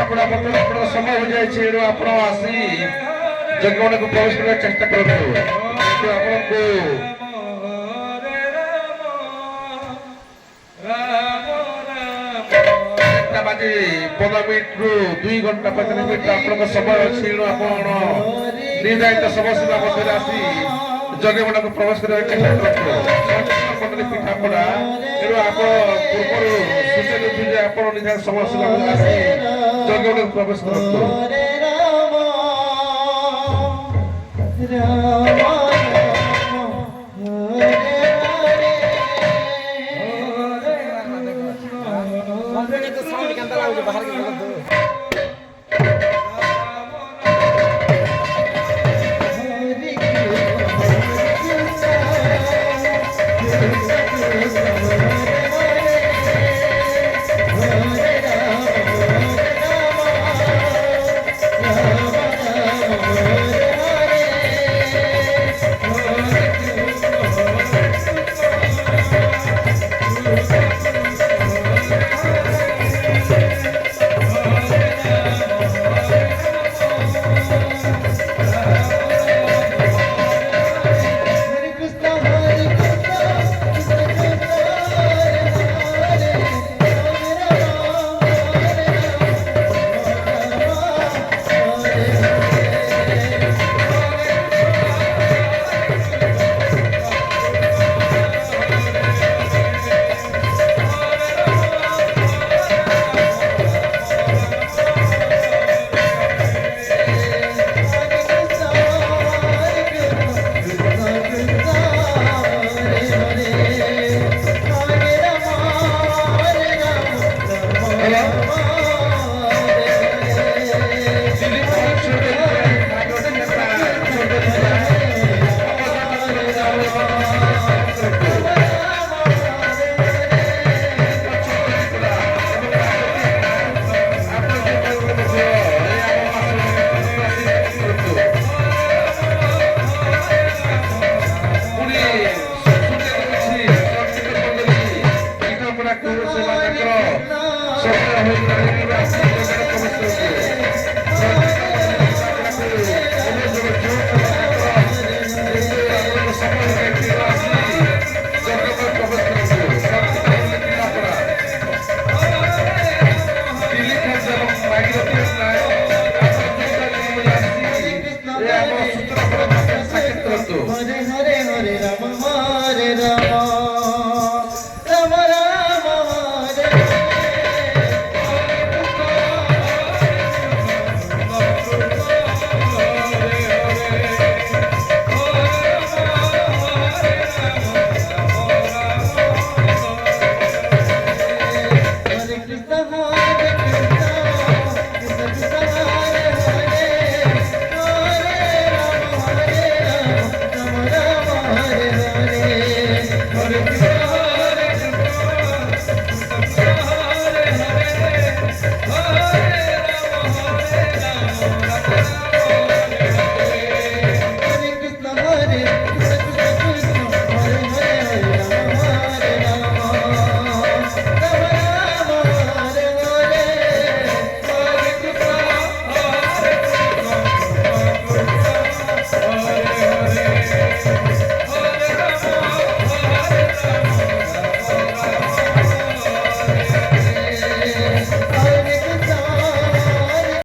ପିଠାପଣା ବର୍ତ୍ତମାନ ସମୟ ହୋଇଯାଇଛି ଏଣୁ ଆପଣ ଆସି ଯଜ୍ଞମାନଙ୍କୁ ପ୍ରବେଶ କରିବାକୁ ଚେଷ୍ଟା କରନ୍ତୁ ଆପଣଙ୍କୁ ବାଜି 15 ମିନିଟରୁ 2 ଘଣ୍ଟା 45 ମିନିଟ ଆପଣଙ୍କ ସମୟ ଅଛି ଏଣୁ ଆପଣ ନିର୍ଦ୍ଧାରିତ ସମୟ ସୀମା ମଧ୍ୟରେ ଆସି ଯଜ୍ଞମାନଙ୍କୁ ପ୍ରବେଶ କରିବାକୁ ଚେଷ୍ଟା କରନ୍ତୁ ପିଠାପଣା ଏଣୁ ଆପଣ ପୂର୍ବରୁ ସୂଚନା ଦେଉଛି ଯେ ଆପଣ ନିର୍ଦ୍ଧାରିତ ସମୟ ସୀମା ମଧ୍ୟରେ ଆସି ଯଜ୍ଞମାନଙ୍କୁ ପ୍ରବେଶ କରନ୍ତୁ।